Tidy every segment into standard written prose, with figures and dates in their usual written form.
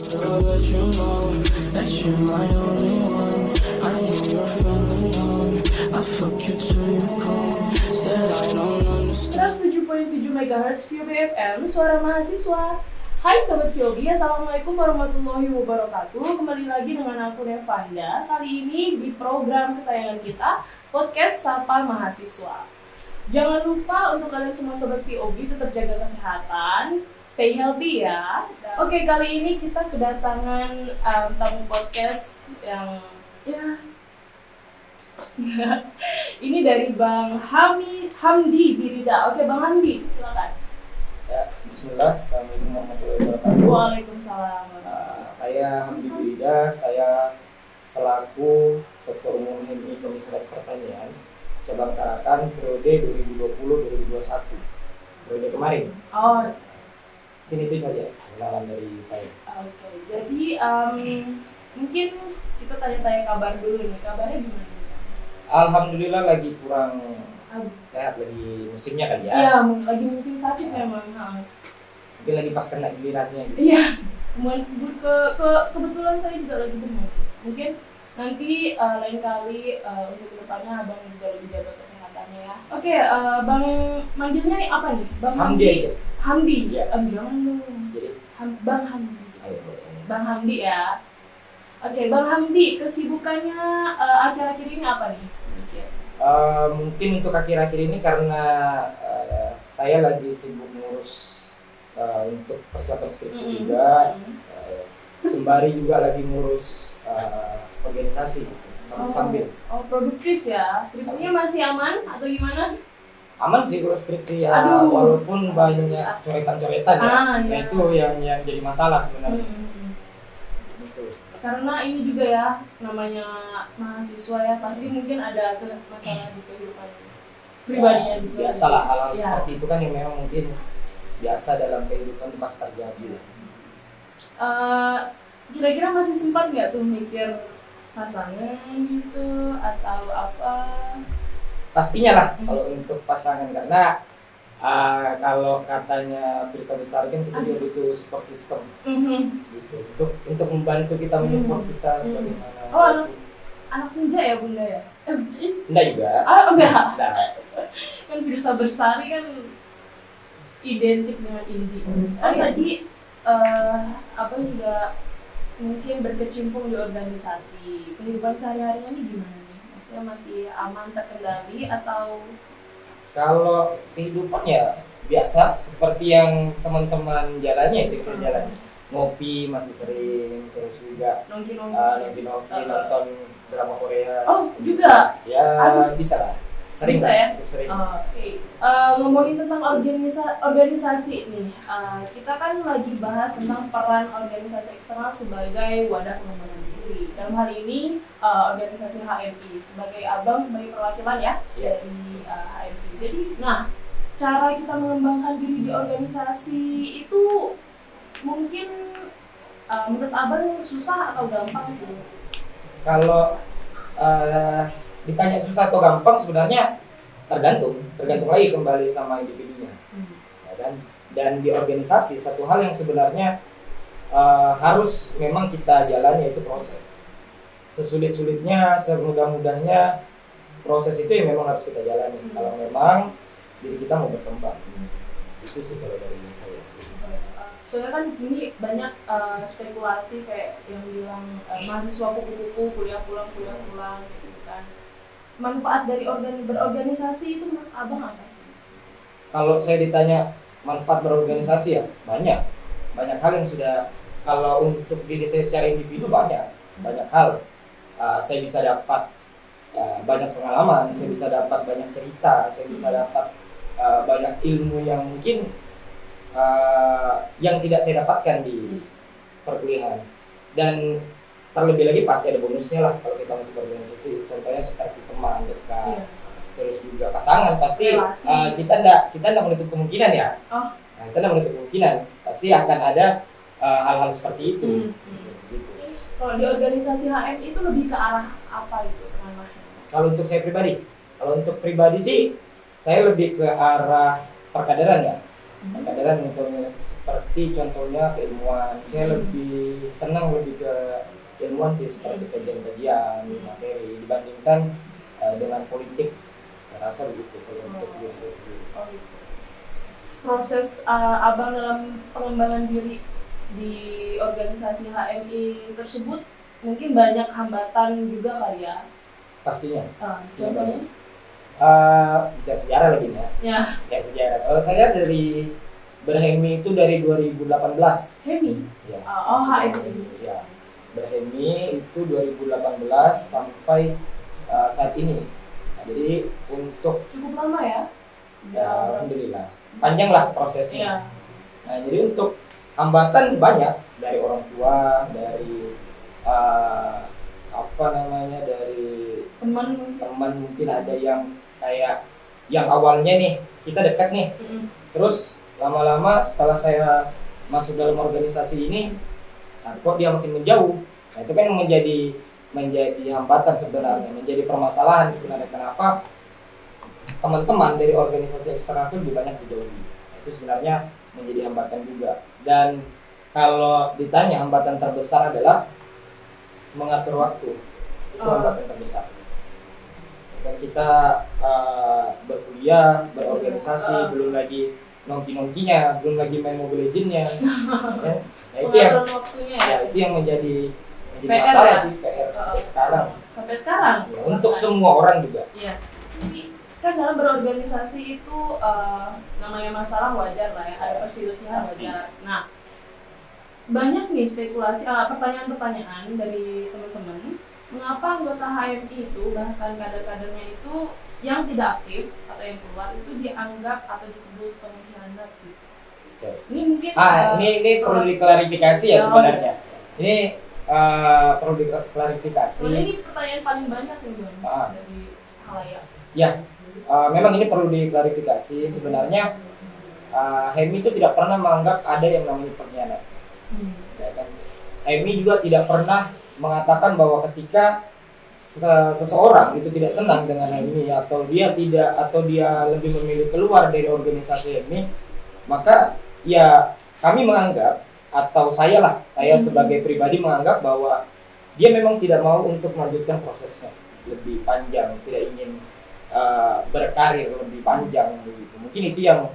I'll let you know that you're my only one. I know you're feeling alone. I fuck you till you come. Said I don't understand. 107.7 MHz VOB FM, suara mahasiswa. Hai Sobat VOB, Assalamualaikum warahmatullahi wabarakatuh. Kembali lagi dengan aku Nevanda. Kali ini di program kesayangan kita, Podcast Sapa Mahasiswa. Jangan lupa untuk kalian semua Sobat VOB tetap jaga kesehatan, stay healthy ya. Oke, kali ini kita kedatangan tamu podcast yang ini dari Bang Hamdi Birida. Oke, Bang Hamdi, silakan. Ya, bismillah. Assalamualaikum warahmatullahi wabarakatuh. Waalaikumsalam. Saya Hamdi Birida, saya selaku Ketua Umum HIMI Komisi Pertanian Cabang Tarakan periode 2020-2021 periode kemarin. Oh, Ini itu saja kenalan dari saya. oke. Jadi mungkin kita tanya-tanya kabar dulu nih. Kabarnya gimana? Alhamdulillah lagi kurang sehat, lagi musimnya kali ya. Iya, lagi musim sakit memang. Mungkin lagi pas kena gilirannya gitu. Iya. Kebetulan saya juga lagi demam. Mungkin nanti lain kali untuk kedepannya abang juga lebih jaga kesehatannya ya. Oke, bang manggilnya apa nih? Bang Hamdi aja. Hamdi. Ya. Jangan dong. Jadi Bang Hamdi. ayo. Bang Hamdi ya. Oke, Bang Hamdi, kesibukannya akhir-akhir ini apa nih? Mungkin untuk akhir-akhir ini karena saya lagi sibuk ngurus untuk persiapan skripsi juga, sembari juga lagi ngurus organisasi sambil. Oh, produktif ya. Skripsinya masih aman atau gimana? Aman sih ngurus skripsi ya, Aduh. walaupun banyak coretan-coretan ya. Nah, iya. itu yang jadi masalah sebenarnya. Gitu. Karena ini juga ya, namanya mahasiswa ya, pasti mungkin ada masalah di kehidupan pribadinya Ya, juga. biasalah hal-hal Ya. seperti itu kan yang memang mungkin biasa dalam kehidupan itu pasti terjadi. Kira-kira masih sempat nggak tuh mikir pasangan gitu atau apa? Pastinya lah kalau untuk pasangan, karena kalau katanya Pirsa Besar kan kita juga butuh support system gitu, untuk membantu kita, menyupport kita sebagaimana. Oh, anak senja ya bunda ya? Enggak juga. Enggak. Enggak. Kan Pirsa Bersari kan identik dengan Indi. Kan tadi abang juga mungkin berkecimpung di organisasi. Kehidupan sehari-harinya ini gimana nih? Maksudnya masih aman, terkendali atau? Kalau kehidupan ya biasa seperti yang teman-teman jalannya itu kita jalan. Ngopi masih sering, terus juga Nongki-nongki. nonton drama Korea. Oh, juga? Ya Aduh. bisa lah. Sering Bisa lah, ya? sering. Oke. Ngomongin tentang organisasi nih, kita kan lagi bahas tentang peran organisasi eksternal sebagai wadah pengembangan diri. Dalam hal ini organisasi HMI sebagai abang, sebagai perwakilan ya dari HMI. Jadi, nah cara kita mengembangkan diri di organisasi itu mungkin menurut abang susah atau gampang sih? Kalau ditanya susah atau gampang, sebenarnya tergantung lagi kembali sama individunya, ya kan? Dan di organisasi satu hal yang sebenarnya harus memang kita jalani, yaitu proses. Sesulit-sulitnya, semudah-mudahnya, proses itu yang memang harus kita jalani. Kalau memang diri kita mau berkembang, itu sih kalau dari saya. Soalnya kan ini banyak spekulasi kayak yang bilang mahasiswa kupu-kupu kuliah pulang gitu kan. Manfaat dari berorganisasi itu menurut abang apa sih? Kalau saya ditanya manfaat berorganisasi ya banyak hal yang sudah, kalau untuk diri saya secara individu banyak hal. Saya bisa dapat banyak pengalaman, saya bisa dapat banyak cerita, saya bisa dapat banyak ilmu yang mungkin yang tidak saya dapatkan di perkuliahan. Dan terlebih lagi pasti ada bonusnya lah kalau kita masuk organisasi. Contohnya seperti teman dekat, terus juga pasangan. Pasti kita tidak menutup kemungkinan ya. Nah, kita tidak menutup kemungkinan pasti akan ada hal-hal seperti itu. Gitu. Kalau di organisasi HM itu lebih ke arah apa itu ranahnya? Kalau untuk saya pribadi sih saya lebih ke arah perkaderan ya. Kadang-kadang contohnya seperti contohnya keilmuan, saya lebih senang lebih ke ilmuwan sih, seperti kajian-kajian materi dibandingkan dengan politik. Saya rasa begitu kalau untuk diri saya sendiri. Proses abang dalam pengembangan diri di organisasi HMI tersebut mungkin banyak hambatan juga kali ya? Pastinya. Contohnya? Bicara sejarah lagi ya. Kayak sejarah. Kalau saya dari berhemi itu dari 2018. Hemi? Ya. HMI. Ya. Berhemi itu 2018 sampai saat ini. Nah, jadi untuk cukup lama ya? Alhamdulillah. Panjang lah prosesnya. Ya. Nah, jadi untuk hambatan banyak dari orang tua, dari dari teman mungkin ada yang kayak yang awalnya nih kita dekat nih, terus lama-lama setelah saya masuk dalam organisasi ini, nah, kok dia makin menjauh. Nah, itu kan menjadi hambatan sebenarnya, menjadi permasalahan sebenarnya. Kenapa teman-teman dari organisasi eksternal itu lebih banyak dijauhi? Nah, itu sebenarnya menjadi hambatan juga. Dan kalau ditanya hambatan terbesar adalah mengatur waktu. Itu hambatan terbesar. Dan kita berkuliah, berorganisasi, belum lagi nongki-nongkinya, belum lagi main Mobile Legends-nya. Ya. Nah, itu yang menjadi PR masalah ya? sih, PR sekarang. Sampai sekarang? Ya, untuk semua orang juga. Yes. Kan dalam berorganisasi itu namanya masalah wajar lah ya, ada perselisihan wajar. Nah, banyak nih spekulasi, pertanyaan-pertanyaan dari teman-teman, mengapa anggota HMI itu, bahkan kader-kadernya itu yang tidak aktif atau yang keluar itu dianggap atau disebut pengkhianat gitu. Ini mungkin ini perlu diklarifikasi ya sebenarnya. Ini perlu diklarifikasi. Ini pertanyaan paling banyak nih Bang dari khalayak. Ya, memang ini perlu diklarifikasi. Sebenarnya HMI itu tidak pernah menganggap ada yang namanya pengkhianat. Ya kan? HMI juga tidak pernah mengatakan bahwa ketika seseorang itu tidak senang dengan HMI atau dia lebih memilih keluar dari organisasi HMI, maka ya kami menganggap atau saya sebagai pribadi menganggap bahwa dia memang tidak mau untuk melanjutkan prosesnya lebih panjang, tidak ingin berkarir lebih panjang begitu. Mungkin itu yang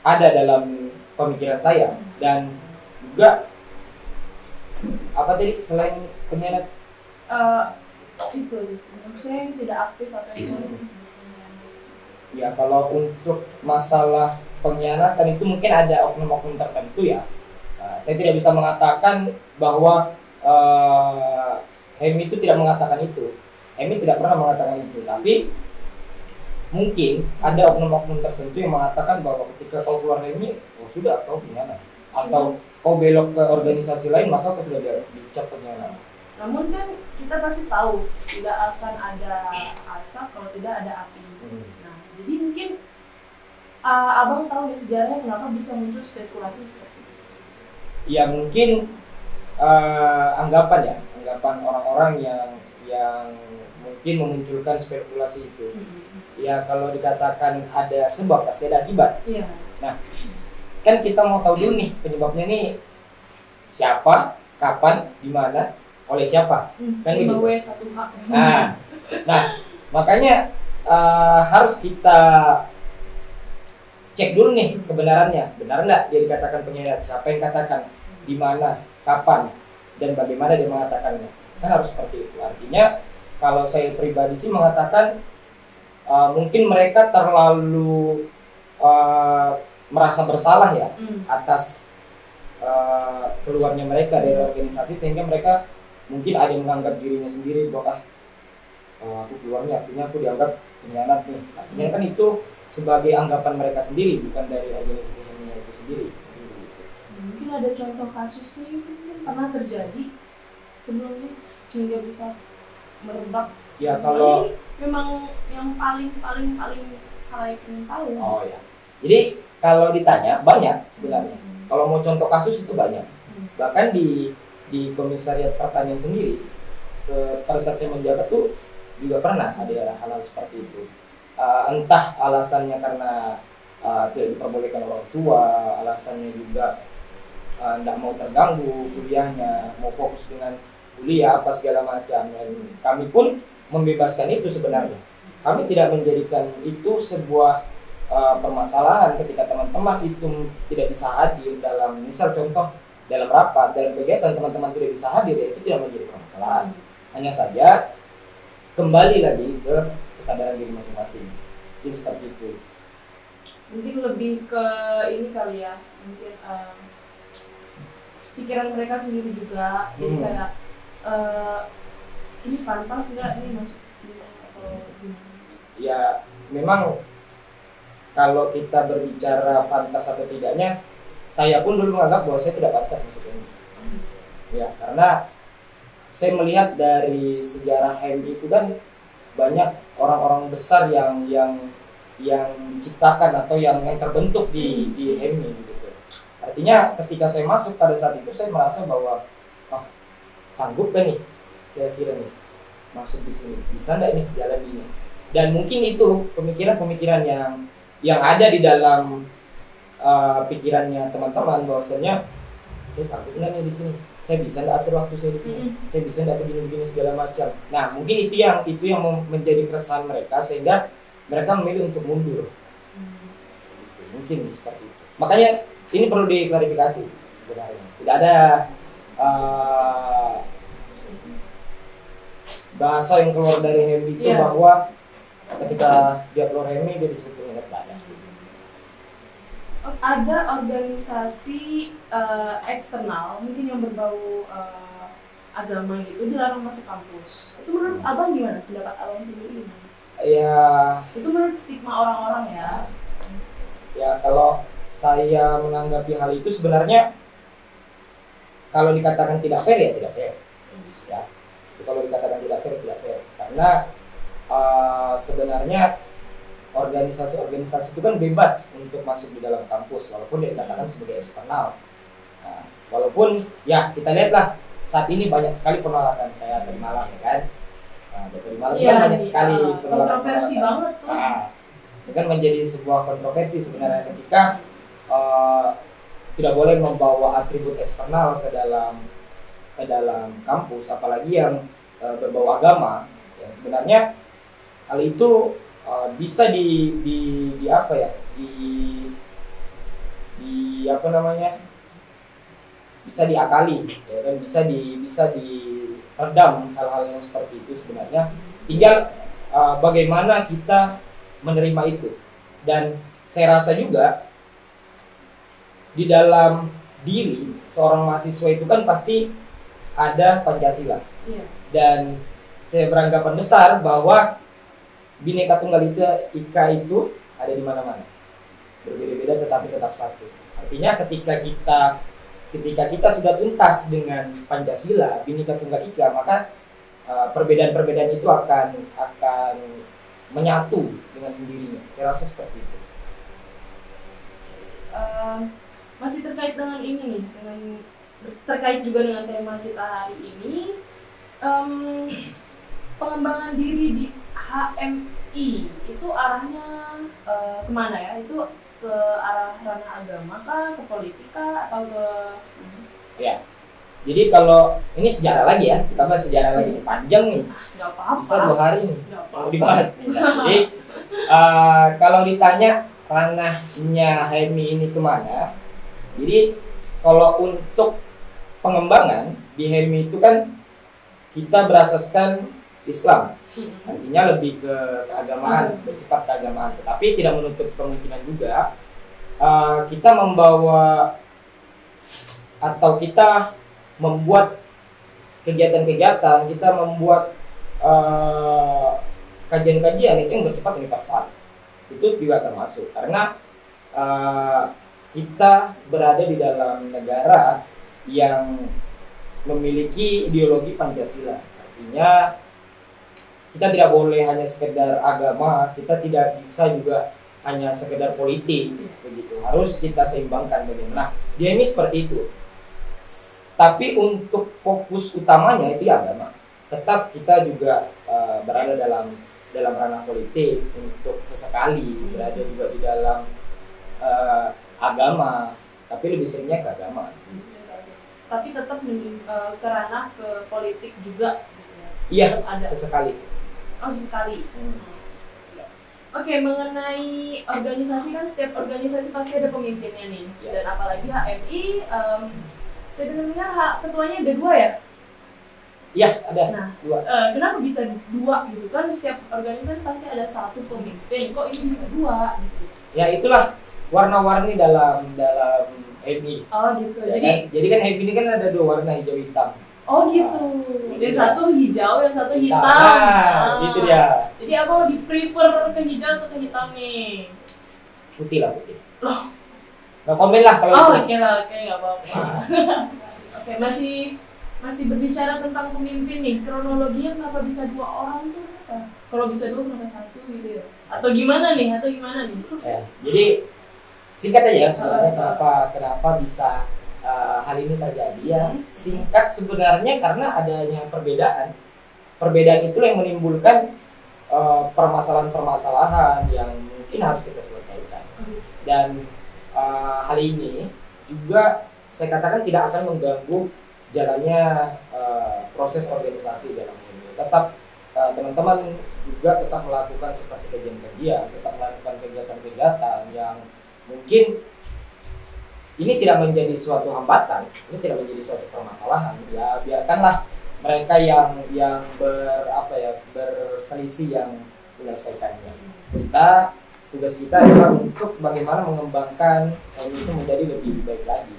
ada dalam pemikiran saya. Dan juga selain pengkhianat itu maksudnya yang tidak aktif atau yang disebut pengkhianat. Ya, kalau untuk masalah pengkhianatan itu mungkin ada oknum-oknum tertentu ya. Saya tidak bisa mengatakan bahwa HMI itu tidak mengatakan itu. HMI tidak pernah mengatakan itu, tapi mungkin ada oknum-oknum tertentu yang mengatakan bahwa ketika kau keluar HMI, sudah kau pengkhianat. Atau kau belok ke organisasi lain, maka kau sudah dicap pengkhianat. Namun kan kita pasti tahu tidak akan ada asap kalau tidak ada api. Nah, jadi mungkin abang tahu nih sejarahnya kenapa bisa muncul spekulasi seperti itu? Ya mungkin anggapan orang-orang yang mungkin memunculkan spekulasi itu. Ya kalau dikatakan ada sebab pasti ada akibat. Iya. Nah, kan kita mau tahu dulu nih penyebabnya nih siapa, kapan, di mana, oleh siapa. Kan gitu. Nah, makanya harus kita cek dulu nih kebenarannya. Benar nggak dia dikatakan pengkhianat? Siapa yang katakan? Di mana, kapan, dan bagaimana dia mengatakannya? Kan harus seperti itu. Artinya kalau saya pribadi sih mengatakan mungkin mereka terlalu merasa bersalah ya atas keluarnya mereka dari organisasi, sehingga mereka mungkin ada yang menganggap dirinya sendiri bahwa aku keluarnya artinya aku dianggap pengkhianat nih. Artinya kan itu sebagai anggapan mereka sendiri, bukan dari organisasi itu sendiri. Mungkin ada contoh kasusnya itu mungkin pernah terjadi sebelumnya sehingga bisa merebak. Ya kalau memang yang paling khalayak ingin tahu. Oh ya. Jadi kalau ditanya banyak sebenarnya. Kalau mau contoh kasus itu banyak. Bahkan di Komisariat Pertanian sendiri pada saat saya menjabat tuh juga pernah ada hal-hal seperti itu. Entah alasannya karena tidak diperbolehkan orang tua, alasannya juga tidak mau terganggu kuliahnya, mau fokus dengan kuliah apa segala macam. Dan kami pun membebaskan itu sebenarnya. Kami tidak menjadikan itu sebuah permasalahan ketika teman-teman itu tidak bisa hadir dalam, misal contoh dalam rapat, dalam kegiatan teman-teman tidak bisa hadir, ya itu tidak menjadi permasalahan. Hanya saja kembali lagi ke kesadaran diri masing-masing. Itu seperti itu. Mungkin lebih ke ini kali ya, mungkin pikiran mereka sendiri juga. Jadi kayak ini pantas nggak nih masuk ke sini atau gimana? Ya memang kalau kita berbicara pantas atau tidaknya, saya pun dulu menganggap bahwa saya tidak pantas masuk ini. Ya karena saya melihat dari sejarah HMI itu kan banyak orang-orang besar yang diciptakan atau yang terbentuk di HMI gitu. Artinya ketika saya masuk pada saat itu saya merasa bahwa sanggup kan nih kira-kira nih masuk di sini, bisa nggak nih jalan ini. Dan mungkin itu pemikiran-pemikiran yang ada di dalam pikirannya teman-teman, bahwasanya saya sanggup nggak nih di sini, saya bisa nggak atur waktu saya di sini, saya bisa nggak begini-begini segala macam. Nah mungkin itu yang menjadi keresahan mereka sehingga mereka memilih untuk mundur. Mungkin seperti itu. Makanya ini perlu diklarifikasi sebenarnya. Tidak ada bahasa yang keluar dari HMI itu bahwa ketika dia keluar HMI dia disebut tidak ada. Ada organisasi eksternal mungkin yang berbau agama gitu dilarang masuk kampus. Itu menurut abang gimana? Pendapat abang sendiri gimana? Ya. Itu menurut stigma orang-orang ya. Ya kalau saya menanggapi hal itu sebenarnya kalau dikatakan tidak fair ya tidak fair. Ya. Kalau dikatakan tidak fair karena sebenarnya organisasi-organisasi itu kan bebas untuk masuk di dalam kampus walaupun dikatakan sebagai eksternal. Nah, walaupun ya kita lihatlah saat ini banyak sekali penolakan kayak dari Malang ya kan. Nah, dari Malang kan banyak sekali penolakan. Kontroversi banget tuh. Nah, itu kan menjadi sebuah kontroversi sebenarnya ketika tidak boleh membawa atribut eksternal ke dalam kampus, apalagi yang berbau agama. Ya, sebenarnya hal itu bisa bisa diakali ya kan, bisa diredam hal-hal yang seperti itu sebenarnya, tinggal bagaimana kita menerima itu. Dan saya rasa juga di dalam diri seorang mahasiswa itu kan pasti ada Pancasila. Dan saya beranggapan besar bahwa Bhinneka Tunggal Ika itu ada di mana-mana, berbeda-beda tetapi tetap satu. Artinya ketika kita sudah tuntas dengan Pancasila, Bhinneka Tunggal Ika, maka perbedaan-perbedaan itu akan menyatu dengan sendirinya. Saya rasa seperti itu. Masih terkait dengan ini nih, terkait juga dengan tema kita hari ini, pengembangan diri di HMI itu arahnya kemana ya? Itu ke arah ranah agama kah, ke politika atau ke? Ya, jadi kalau ini sejarah lagi ya, kita bahas sejarah lagi nih, panjang nih. Nggak apa-apa. Bisa 2 hari nih mau dibahas nih. Jadi kalau ditanya ranahnya HMI ini kemana? Jadi kalau untuk pengembangan di HMI itu kan kita berasaskan Islam, artinya lebih ke keagamaan, bersifat keagamaan. Tetapi tidak menutup kemungkinan juga kita membawa atau kita membuat kegiatan-kegiatan, kita membuat kajian-kajian itu yang bersifat universal. Itu juga termasuk karena kita berada di dalam negara yang memiliki ideologi Pancasila. Artinya kita tidak boleh hanya sekedar agama, kita tidak bisa juga hanya sekedar politik begitu. Harus kita seimbangkan bagaimana. Nah, dia ini seperti itu. Tapi untuk fokus utamanya itu agama. Tetap kita juga berada dalam ranah politik untuk sesekali berada juga di dalam agama, tapi lebih seringnya ke agama. Tapi tetap ke ranah ke politik juga. Iya, ada sesekali. Oh, sesekali. Oke, mengenai organisasi kan setiap organisasi pasti ada pemimpinnya nih. Dan apalagi HMI, saya dengar ketuanya ada 2 ya? Iya, ada. Nah, 2. Kenapa bisa 2 gitu kan? Setiap organisasi pasti ada 1 pemimpin. Kok ini bisa 2 gitu? Ya itulah warna-warni dalam HMI. Oh gitu. Ya, jadi kan HMI ini kan ada 2 warna, hijau hitam. Oh gitu. Yang satu hijau, yang satu hitam. Nah, gitu dia. Jadi abang lebih prefer ke hijau atau ke hitam nih? Putih lah, putih. Loh. Nggak komen lah kalau itu. Oke lah, oke, nggak apa-apa. Oke, masih berbicara tentang pemimpin nih. Kronologinya kenapa bisa 2 orang tuh? Kalau bisa 2 kenapa 1 gitu ya? Atau gimana nih? Ya, jadi singkat aja ya sebenarnya kenapa bisa hal ini terjadi ya. Singkat sebenarnya karena adanya perbedaan itu yang menimbulkan permasalahan-permasalahan yang mungkin harus kita selesaikan. Dan hal ini juga saya katakan tidak akan mengganggu jalannya proses organisasi dalam ini. Tetap teman-teman juga tetap melakukan seperti kajian-kajian, tetap melakukan kegiatan-kegiatan yang mungkin ini tidak menjadi suatu hambatan, ini tidak menjadi suatu permasalahan. Ya biarkanlah mereka yang berselisih yang menyelesaikannya. Tugas kita adalah untuk bagaimana mengembangkan ini itu menjadi lebih baik lagi.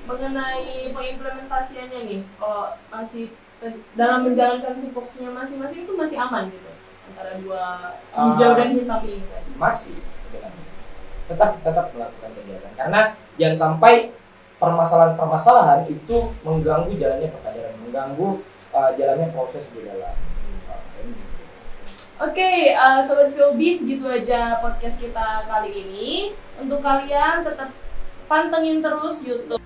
Mengenai pengimplementasiannya nih, kalau masih dalam menjalankan tupoksinya masing-masing itu masih aman gitu antara 2 hijau dan hitam ini tadi? Masih sebenarnya. Tetap melakukan kegiatan karena jangan sampai permasalahan itu mengganggu jalannya perkadaran, mengganggu jalannya proses di dalam. Oke, Sobat Philby, segitu aja podcast kita kali ini. Untuk kalian tetap pantengin terus YouTube